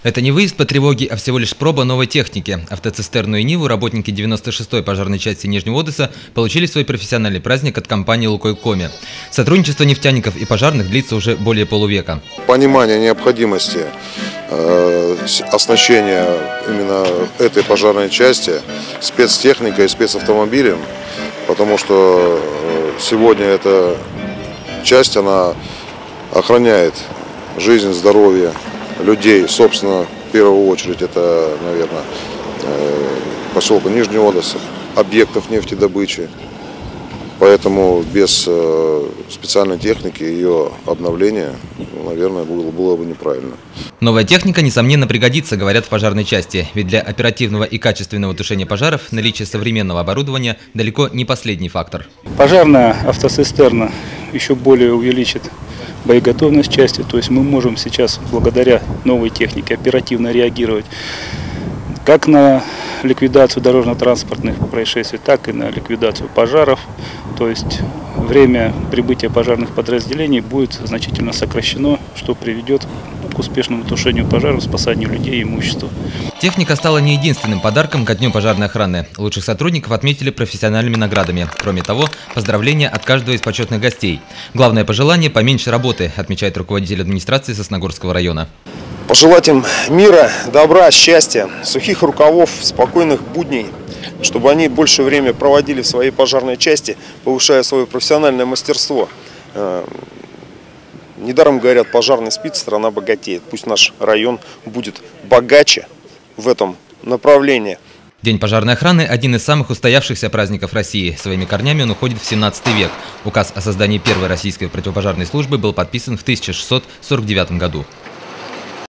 Это не выезд по тревоге, а всего лишь проба новой техники. Автоцистерну и Ниву работники 96-й пожарной части Нижнего Одесса получили свой профессиональный праздник от компании «Лукойл Коми». Сотрудничество нефтяников и пожарных длится уже более полувека. Понимание необходимости оснащения именно этой пожарной части спецтехникой и спецавтомобилем, потому что сегодня эта часть, она охраняет жизнь, здоровье людей. Собственно, в первую очередь это, наверное, поселка Нижнего Одесса, объектов нефтедобычи. Поэтому без специальной техники ее обновления, наверное, было бы неправильно. Новая техника, несомненно, пригодится, говорят в пожарной части. Ведь для оперативного и качественного тушения пожаров наличие современного оборудования далеко не последний фактор. Пожарная автоцистерна еще более увеличит боеготовность части. То есть мы можем сейчас, благодаря новой технике, оперативно реагировать как на ликвидацию дорожно-транспортных происшествий, так и на ликвидацию пожаров. То есть время прибытия пожарных подразделений будет значительно сокращено, что приведет к успешному тушению пожаров, спасанию людей и имущества. Техника стала не единственным подарком ко Дню пожарной охраны. Лучших сотрудников отметили профессиональными наградами. Кроме того, поздравления от каждого из почетных гостей. Главное пожелание – поменьше работы, отмечает руководитель администрации Сосногорского района. Пожелать им мира, добра, счастья, сухих рукавов, спокойных будней, чтобы они больше времени проводили в своей пожарной части, повышая свое профессиональное мастерство. Недаром говорят, пожарный спит, страна богатеет. Пусть наш район будет богаче в этом направлении. День пожарной охраны – один из самых устоявшихся праздников России. Своими корнями он уходит в 17 век. Указ о создании первой российской противопожарной службы был подписан в 1649 году.